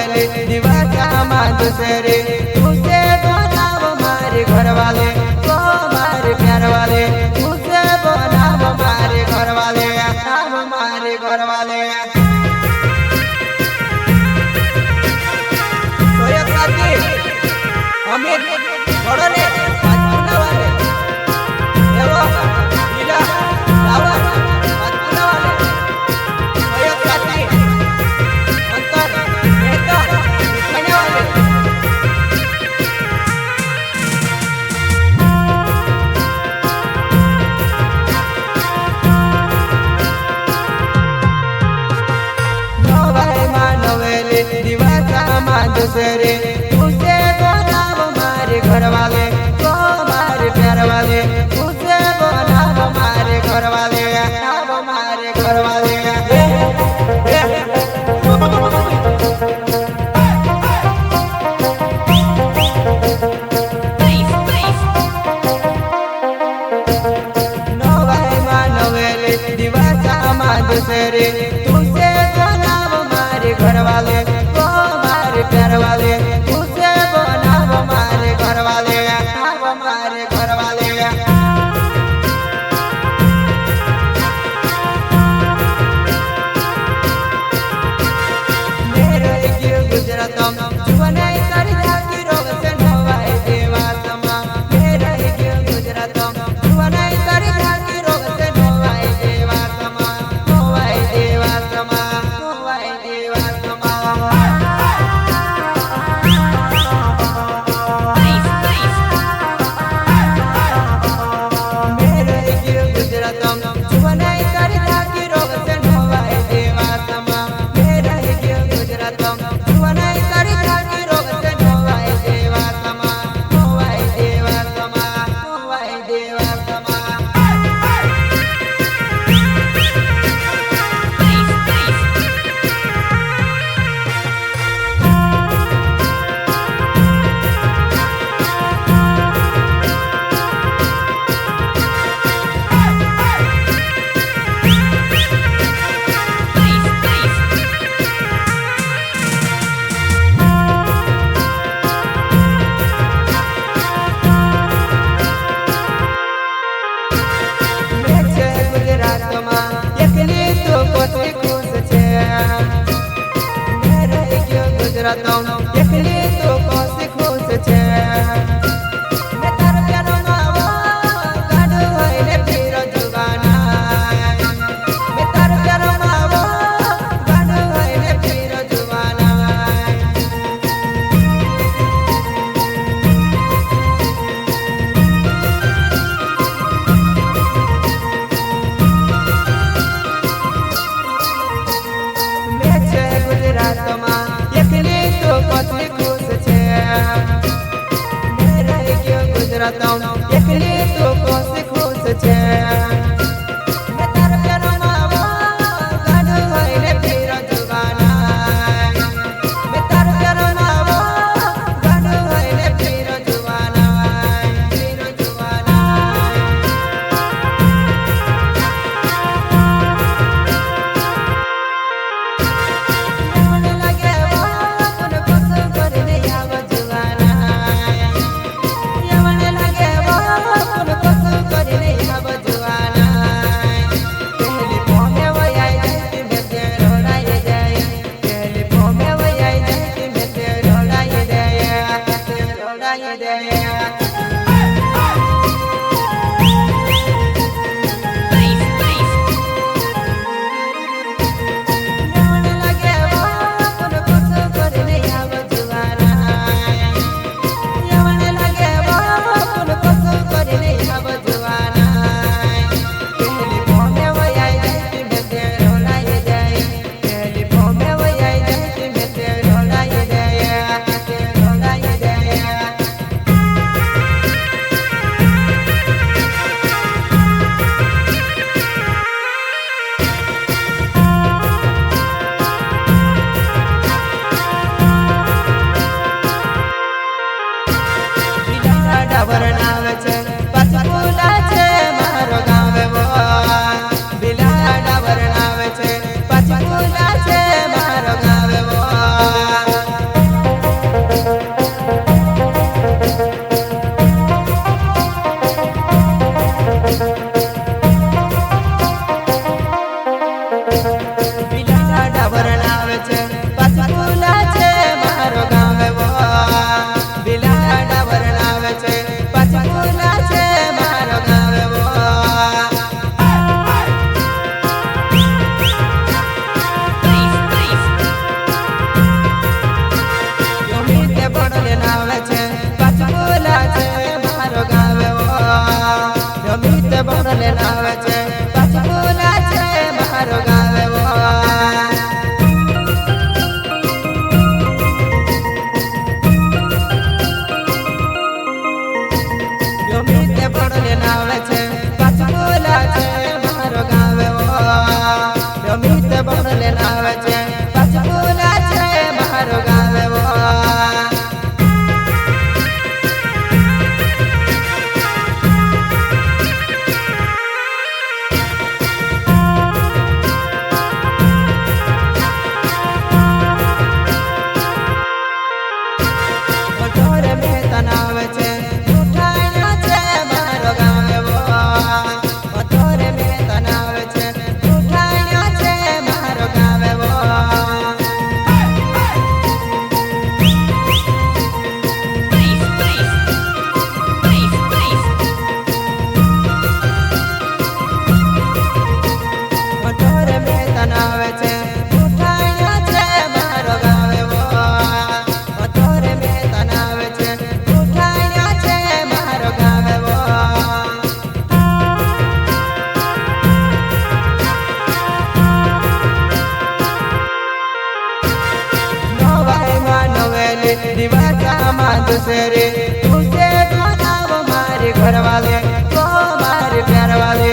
नवेली दिवासा दूसरे तुझे बनाव मारे घर वाले तो मारे प्यार वाले तुझे बनाव मारे घर वाले नाम मारे घर वाले हमें छोड़ो ने दूसरे तुझे बनाव मारे घर वाले तो मारे प्यार वाले तुझे बनाव मारे घर वाले नाम मारे घर वाले नवेली दिवासा दूसरे तुझे बनाव मारे घर वाले प्यार वाले तुझे बनाव मारे घर वाले नाम मारे घर वाले मेरे क्यों गुजरतम जुवने कर जाती रोग से नवाई देवात्मा मेरे क्यों गुजरतम जुवने कर जाती रोग से नवाई देवात्मा नवाई देवात्मा नवाई देवात्मा एकली तो कोसी खुश छे मैं तार प्यार मावा गाडो होइले फिर जुगाना मैं तार प्यार मावा गाडो होइले फिर जुगाना मैं छे गुजरात में एकली तो कोसी खुश छे मेरे क्यों गुजरतम एकली तो कोसी खुश छे मैं तार प्यार मावा गाडो होइले फिर जुगाना मैं तार प्यार मावा गाडो होइले फिर जुगाना फिर जुगाना बिलाड़ा डाबर नावे छे पंचकुला छे मारो गाँव वो बिलाड़ा डाबर नावे छे पंचकुला छे मारो गाँव वो योमिते बड़ले नावे छे पंचकुला छे मारो गाँव वो योमिते बड़ले नावे छे पंचकुला छे मारो गाँव वो योमिते बड़ले नावे छे पंचकुला छे मारो गाँव वो योमिते बड़ले नावे छे पंचकुला छे मारो गाँव वो तोरे में तनाव छे उठाइना छे मारो गाँव वो तोरे में तनाव छे उठाइना छे मारो गाँव वो तोरे में तनाव छे उठाइना छे मारो गाँव वो तोरे में तनाव छे उठाइना छे मारो गाँव वो नवाई मानवेली दिवासा माधुसेरी तुझे बनाव मारे घर वाले तो मारे प्यार वाले